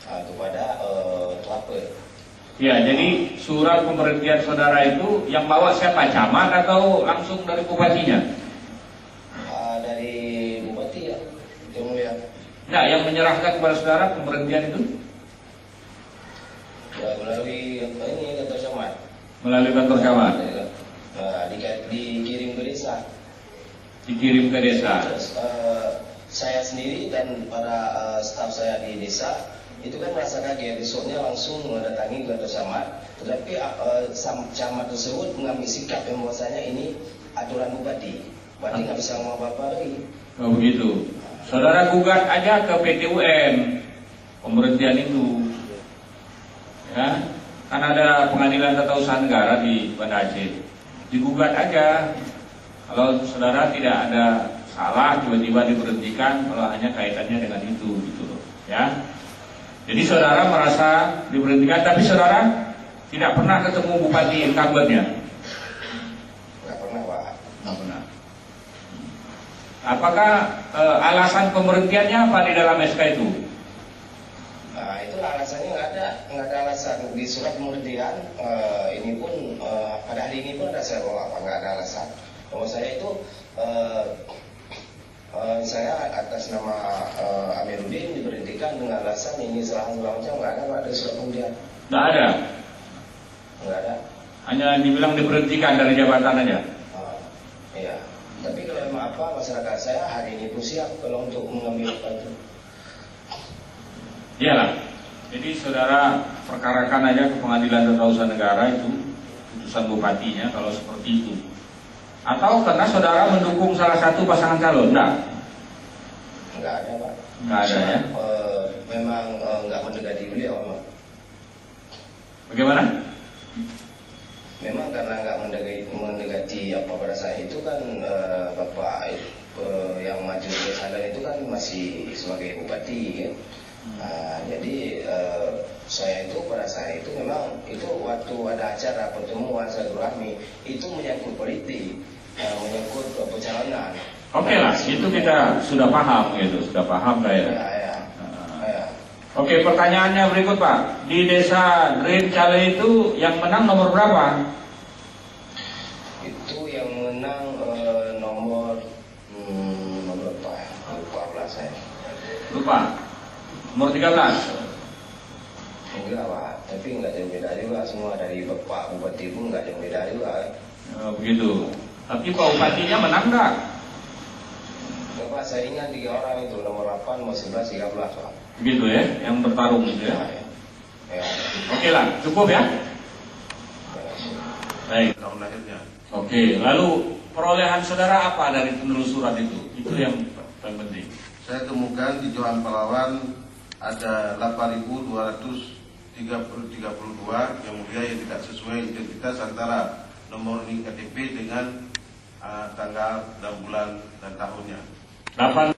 kepada pelapor. Ya, jadi surat pemberhentian saudara itu yang bawa siapa? Camat atau langsung dari bupatinya? Dari bupati ya, yang mulia. Nah, yang menyerahkan kepada saudara pemberhentian itu? Ya, melalui ini kantor camat. Melalui kantor camat. Dikirim ke desa. Dikirim ke desa. Terus saya sendiri dan para staf saya di desa itu kan merasa kaget, besoknya langsung mendatangi kantor camat. Tetapi camat tersebut mengambil sikap yang bahwasanya ini aturan bupati. Bupati nggak bisa ngomong apa-apa lagi. Oh begitu. Saudara gugat aja ke PT UN pemberhentian itu. Ya, kan ada pengadilan tata usaha negara di Banda Aceh. Digugat aja. Kalau saudara tidak ada salah tiba-tiba diberhentikan, kalau hanya kaitannya dengan itu, gitu loh. Ya. Jadi saudara merasa diberhentikan, tapi saudara tidak pernah ketemu bupati incumbentnya. Nggak pernah, Pak. Nggak pernah. Apakah alasan pemberhentiannya apa di dalam SK itu? Nah, itu alasannya nggak ada alasan di surat pemberhentian. Ini pun pada hari ini pun ada saya bawa, nggak ada alasan. Kalau saya itu saya atas nama Amiruddin diberhentikan dengan alasan ini salah macam, nggak ada, Pak, ada surat pemberhentian. Nggak ada. Nggak ada. Hanya dibilang diberhentikan dari jabatan aja. Iya. Tapi kalau memang apa, masyarakat saya hari ini pun siap kalau untuk mengambil apa itu. Iyalah. Jadi saudara perkarakan aja ke pengadilan tata usaha negara itu putusan bupatinya kalau seperti itu. Atau karena saudara mendukung salah satu pasangan calon? Enggak. Enggak ada, Pak. Enggak ada ya. Memang enggak mendekati beliau, Pak. Bagaimana? Memang karena enggak mendekati apa pada saat itu kan Bapak yang maju ke sana itu kan masih sebagai bupati kan. Jadi saya itu pada saat itu memang itu waktu ada acara pertemuan silaturahmi itu menyangkut politik, menyangkut pencalonan. Oke lah, itu kita sudah paham gitu, sudah paham saya. Ya. Oke, pertanyaannya berikut Pak. Di desa Dream Cale itu yang menang nomor berapa? Itu yang menang nomor berapa ya? Lupa saya. Lupa. Nomor 13. Enggak, Pak, tapi enggak jauh beda juga, semua dari Bapak Bupati pun enggak jauh beda juga. Begitu. Tapi Pak Bupatinya menang enggak? Enggak, Pak, saya ingat 3 orang itu, nomor 8, nomor 11, 13, Pak. Begitu ya, yang bertarung gitu ya. Ya. Oke lah, cukup ya. Baik. Tahun lahirnya. Oke, lalu perolehan saudara apa dari penelusuran itu? Itu yang paling penting. Saya temukan di Johan Palawan ada 8.232 yang mulia yang tidak sesuai identitas antara nomor NIK KTP dengan tanggal dan bulan dan tahunnya.